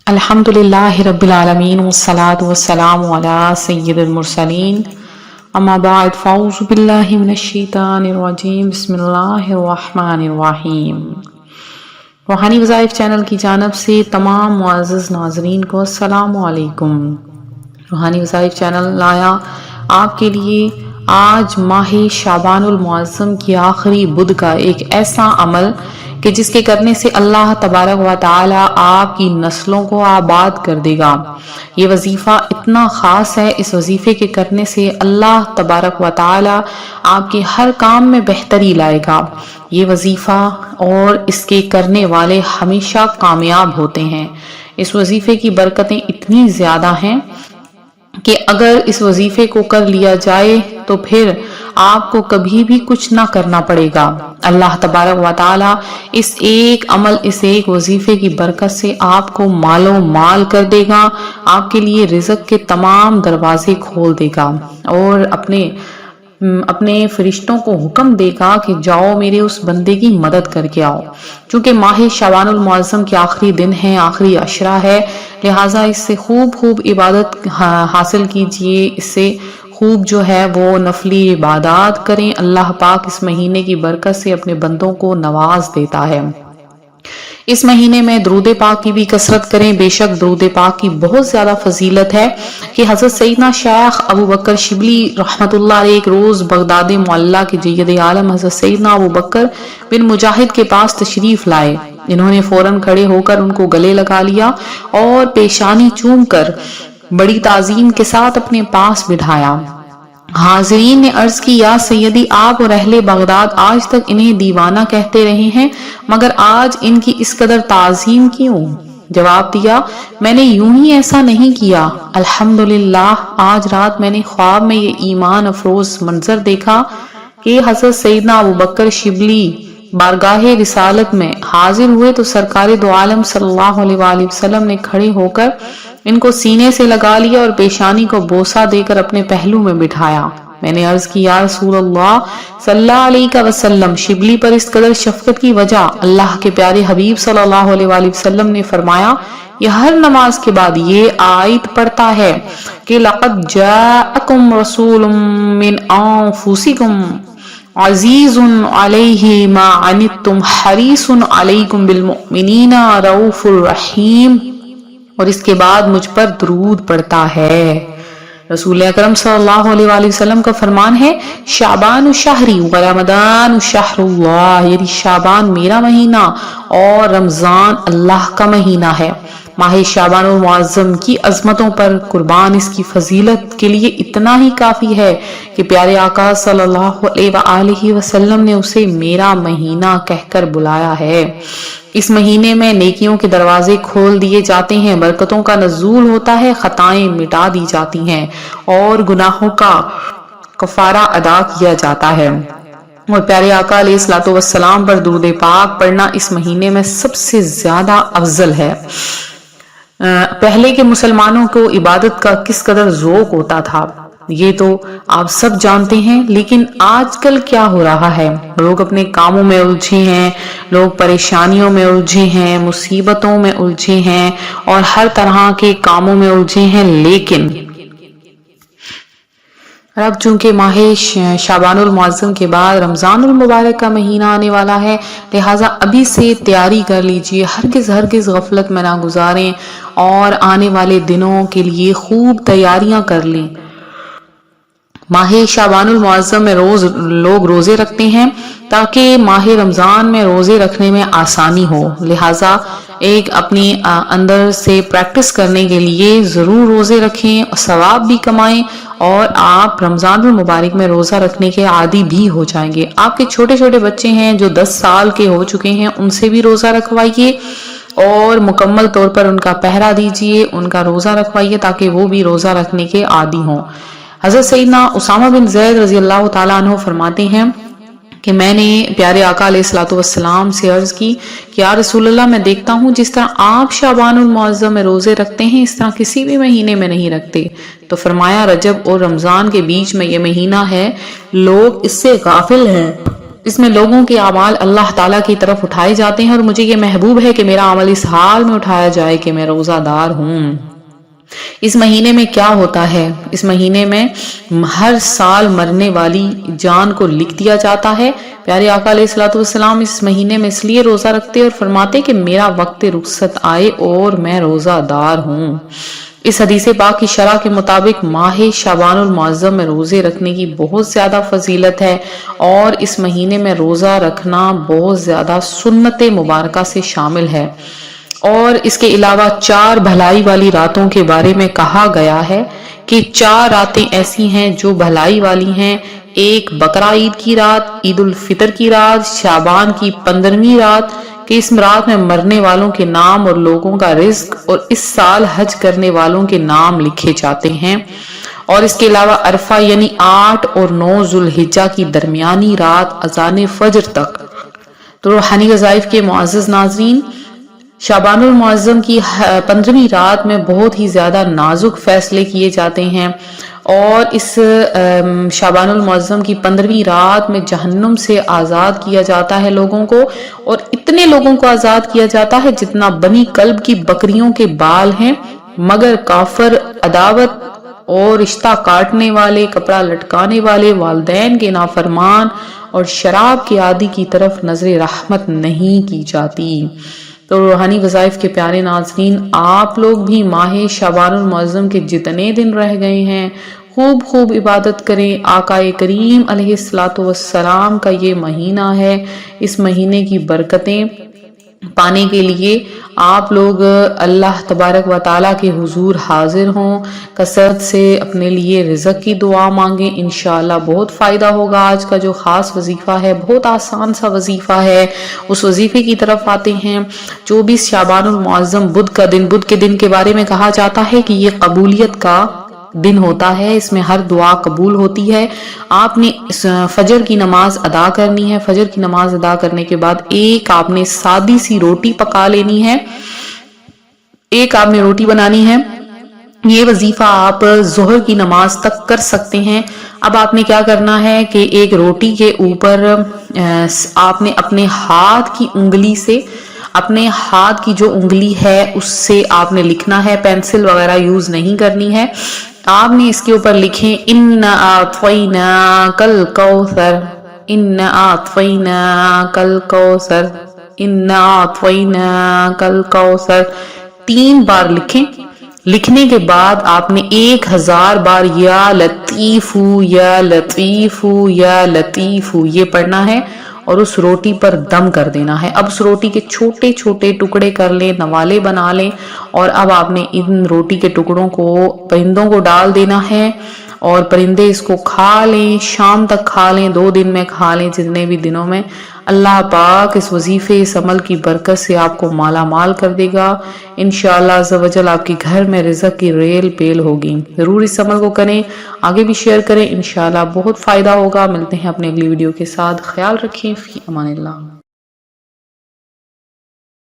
الحمدللہ رب العالمین والصلاة والسلام علی سید المرسلین اما بعد فاعوذ باللہ من الشیطان الرجیم بسم اللہ الرحمن الرحیم۔ روحانی وظائف چینل کی جانب سے تمام معزز ناظرین کو السلام علیکم۔ روحانی وظائف چینل لایا آپ کے لیے آج ماہ شعبان المعظم کی آخری بدھ کا ایک ایسا عمل کہ جس کے کرنے سے اللہ تبارک و تعالی آپ کی نسلوں کو آباد کر دے گا۔ یہ وظیفہ اتنا خاص ہے، اس وظیفے کے کرنے سے اللہ تبارک و تعالی آپ کے ہر کام میں بہتری لائے گا۔ یہ وظیفہ اور اس کے کرنے والے ہمیشہ کامیاب ہوتے ہیں۔ اس وظیفے کی برکتیں اتنی زیادہ ہیں کہ اگر اس وظیفے کو کر لیا جائے تو پھر آپ کو کبھی بھی کچھ نہ کرنا پڑے گا۔ اللہ تبارک و تعالی اس ایک عمل، اس ایک وظیفے کی برکت سے آپ کو مال و مال کر دے گا، آپ کے لیے رزق کے تمام دروازے کھول دے گا اور اپنے فرشتوں کو حکم دے گا کہ جاؤ میرے اس بندے کی مدد کر کے آؤ۔ چونکہ ماہ شعبان المعظم کے آخری دن ہے، آخری عشرہ ہے، لہٰذا اس سے خوب عبادت حاصل کیجئے، اس سے خوب جو ہے وہ نفلی عبادات کریں۔ اللہ پاک اس مہینے کی برکت سے اپنے بندوں کو نواز دیتا ہے۔ اس مہینے میں درود پاک کی بھی کثرت کریں، بے شک درود پاک کی بہت زیادہ فضیلت ہے کہ حضرت سیدنا شیخ ابو بکر شبلی رحمت اللہ علیہ ایک روز بغداد معلیٰ کے جید عالم حضرت سیدنا ابو بکر بن مجاہد کے پاس تشریف لائے۔ انہوں نے فوراً کھڑے ہو کر ان کو گلے لگا لیا اور پیشانی چوم کر بڑی تعظیم کے ساتھ اپنے پاس بٹھایا۔ حاضرین نے عرض کی، یا سیدی، آپ اور اہل بغداد آج تک انہیں دیوانہ کہتے رہے ہیں، مگر آج ان کی اس قدر تعظیم کیوں؟ جواب دیا، میں نے یوں ہی ایسا نہیں کیا، الحمدللہ آج رات میں نے خواب میں یہ ایمان افروز منظر دیکھا کہ حضرت سیدنا ابو بکر شبلی بارگاہ رسالت میں حاضر ہوئے تو سرکار دو عالم صلی اللہ علیہ وآلہ وسلم نے کھڑے ہو کر ان کو سینے سے لگا لیا اور پیشانی کو بوسہ دے کر اپنے پہلو میں بٹھایا۔ میں نے عرض کی، یا رسول اللہ صلی اللہ علیہ وسلم، شبلی پر اس قدر شفقت کی وجہ؟ اللہ کے پیارے حبیب صلی اللہ علیہ وآلہ وسلم نے فرمایا، یہ ہر نماز کے بعد یہ آیت پڑھتا ہے کہ لَقَدْ جَاءَكُمْ رَسُولٌ مِّنْ أَنفُسِكُمْ عزیز علیہ ما عنتم حریص علیکم بالمؤمنین رؤوف الرحیم، اور اس کے بعد مجھ پر درود پڑتا ہے۔ رسول اکرم صلی اللہ علیہ وآلہ وسلم کا فرمان ہے، شعبان شہری و رمضان شہر اللہ، یعنی شعبان میرا مہینہ اور رمضان اللہ کا مہینہ ہے۔ ماہ شعبان المعظم کی عظمتوں پر قربان اس کی فضیلت کے لیے اتنا ہی کافی ہے کہ پیارے آقا صلی اللہ علیہ وآلہ وسلم نے اسے میرا مہینہ کہہ کر بلایا ہے۔ اس مہینے میں نیکیوں کے دروازے کھول دیے جاتے ہیں، برکتوں کا نزول ہوتا ہے، خطائیں مٹا دی جاتی ہیں اور گناہوں کا کفارہ ادا کیا جاتا ہے۔ اور پیارے آقا علیہ الصلوۃ والسلام پر درود پاک پڑھنا اس مہینے میں سب سے زیادہ افضل ہے۔ پہلے کے مسلمانوں کو عبادت کا کس قدر ذوق ہوتا تھا یہ تو آپ سب جانتے ہیں، لیکن آج کل کیا ہو رہا ہے؟ لوگ اپنے کاموں میں الجھے ہیں، لوگ پریشانیوں میں الجھے ہیں، مصیبتوں میں الجھے ہیں اور ہر طرح کے کاموں میں الجھے ہیں، لیکن اب چونکہ ماہ شعبان المعظم کے بعد رمضان المبارک کا مہینہ آنے والا ہے، لہٰذا ابھی سے تیاری کر لیجئے، ہرگز غفلت میں نہ گزاریں اور آنے والے دنوں کے لیے خوب تیاریاں کر لیں۔ ماہ شعبان المعظم میں لوگ روزے رکھتے ہیں تاکہ ماہ رمضان میں روزے رکھنے میں آسانی ہو، لہٰذا ایک اپنی اندر سے پریکٹس کرنے کے لیے ضرور روزے رکھیں، ثواب بھی کمائیں اور آپ رمضان المبارک میں روزہ رکھنے کے عادی بھی ہو جائیں گے۔ آپ کے چھوٹے چھوٹے بچے ہیں جو 10 سال کے ہو چکے ہیں، ان سے بھی روزہ رکھوائیے اور مکمل طور پر ان کا پہرا دیجیے، ان کا روزہ رکھوائیے تاکہ وہ بھی روزہ رکھنے کے عادی ہوں۔ حضرت سیدنا اسامہ بن زید رضی اللہ تعالیٰ عنہ فرماتے ہیں کہ میں نے پیارے آقا علیہ الصلوۃ والسلام سے عرض کی کہ یا رسول اللہ، میں دیکھتا ہوں جس طرح آپ شعبان المعظم میں روزے رکھتے ہیں اس طرح کسی بھی مہینے میں نہیں رکھتے۔ تو فرمایا، رجب اور رمضان کے بیچ میں یہ مہینہ ہے، لوگ اس سے غافل ہیں، اس میں لوگوں کے اعمال اللہ تعالیٰ کی طرف اٹھائے جاتے ہیں، اور مجھے یہ محبوب ہے کہ میرا عمل اس حال میں اٹھایا جائے کہ میں روزہ دار ہوں۔ اس مہینے میں کیا ہوتا ہے؟ اس مہینے میں ہر سال مرنے والی جان کو لکھ دیا جاتا ہے۔ پیارے آقا علیہ الصلوۃ والسلام اس مہینے میں اس لیے روزہ رکھتے اور فرماتے کہ میرا وقت رخصت آئے اور میں روزہ دار ہوں۔ اس حدیث پاک کی شرح کے مطابق ماہ شعبان المعظم میں روزے رکھنے کی بہت زیادہ فضیلت ہے، اور اس مہینے میں روزہ رکھنا بہت زیادہ سنت مبارکہ سے شامل ہے۔ اور اس کے علاوہ 4 بھلائی والی راتوں کے بارے میں کہا گیا ہے کہ 4 راتیں ایسی ہیں جو بھلائی والی ہیں۔ ایک بقرہ عید کی رات، عید الفطر کی رات، شعبان کی 15ویں رات، کہ اس رات میں مرنے والوں کے نام اور لوگوں کا رزق اور اس سال حج کرنے والوں کے نام لکھے جاتے ہیں۔ اور اس کے علاوہ عرفہ یعنی 8 اور 9 ذوالحجہ کی درمیانی رات اذان فجر تک۔ تو روحانی وظائف کے معزز ناظرین، شعبان المعظم کی 15ویں رات میں بہت ہی زیادہ نازک فیصلے کیے جاتے ہیں، اور اس شعبان المعظم کی 15ویں رات میں جہنم سے آزاد کیا جاتا ہے لوگوں کو، اور اتنے لوگوں کو آزاد کیا جاتا ہے جتنا بنی کلب کی بکریوں کے بال ہیں، مگر کافر، عداوت اور رشتہ کاٹنے والے، کپڑا لٹکانے والے، والدین کے نافرمان اور شراب کے عادی کی طرف نظر رحمت نہیں کی جاتی۔ تو روحانی وظائف کے پیارے ناظرین، آپ لوگ بھی ماہ شعبان المعظم کے جتنے دن رہ گئے ہیں خوب خوب عبادت کریں۔ آقا کریم علیہ الصلوۃ والسلام کا یہ مہینہ ہے، اس مہینے کی برکتیں پانے کے لیے آپ لوگ اللہ تبارک و تعالیٰ کے حضور حاضر ہوں، کثرت سے اپنے لیے رزق کی دعا مانگیں، انشاءاللہ بہت فائدہ ہوگا۔ آج کا جو خاص وظیفہ ہے بہت آسان سا وظیفہ ہے، اس وظیفے کی طرف آتے ہیں۔ 24 شعبان المعظم بدھ کا دن، بدھ کے دن کے بارے میں کہا جاتا ہے کہ یہ قبولیت کا دن ہوتا ہے، اس میں ہر دعا قبول ہوتی ہے۔ آپ نے فجر کی نماز ادا کرنی ہے، فجر کی نماز ادا کرنے کے بعد ایک آپ نے سادی سی روٹی پکا لینی ہے، ایک آپ نے روٹی بنانی ہے۔ یہ وظیفہ آپ ظہر کی نماز تک کر سکتے ہیں۔ اب آپ نے کیا کرنا ہے کہ ایک روٹی کے اوپر آپ نے اپنے ہاتھ کی انگلی سے، اپنے ہاتھ کی جو انگلی ہے اس سے آپ نے لکھنا ہے، پینسل وغیرہ یوز نہیں کرنی ہے۔ آپ نے اس کے اوپر لکھیں اِنَّا أَعْطَيْنَاكَ الْكَوْثَرَ، اِنَّا أَعْطَيْنَاكَ الْكَوْثَرَ، اِنَّا أَعْطَيْنَاكَ الْكَوْثَرَ 3 بار لکھیں۔ لکھنے کے بعد آپ نے 1000 بار یا لطیفو یا لطیفو یا لطیفو یہ پڑھنا ہے، اور اس روٹی پر دم کر دینا ہے۔ اب اس روٹی کے چھوٹے چھوٹے ٹکڑے کر لیں، نوالے بنا لیں، اور اب آپ نے ان روٹی کے ٹکڑوں کو پرندوں کو ڈال دینا ہے، اور پرندے اس کو کھا لیں، شام تک کھا لیں، 2 دن میں کھا لیں، جتنے بھی دنوں میں۔ اللہ پاک اس وظیفے، اس عمل کی برکت سے آپ کو مالا مال کر دے گا انشاءاللہ عز و جل۔ آپ کے گھر میں رزق کی ریل پیل ہوگی۔ ضرور اس عمل کو کریں، آگے بھی شیئر کریں، انشاءاللہ بہت فائدہ ہوگا۔ ملتے ہیں اپنے اگلی ویڈیو کے ساتھ، خیال رکھیں، فی امان اللہ۔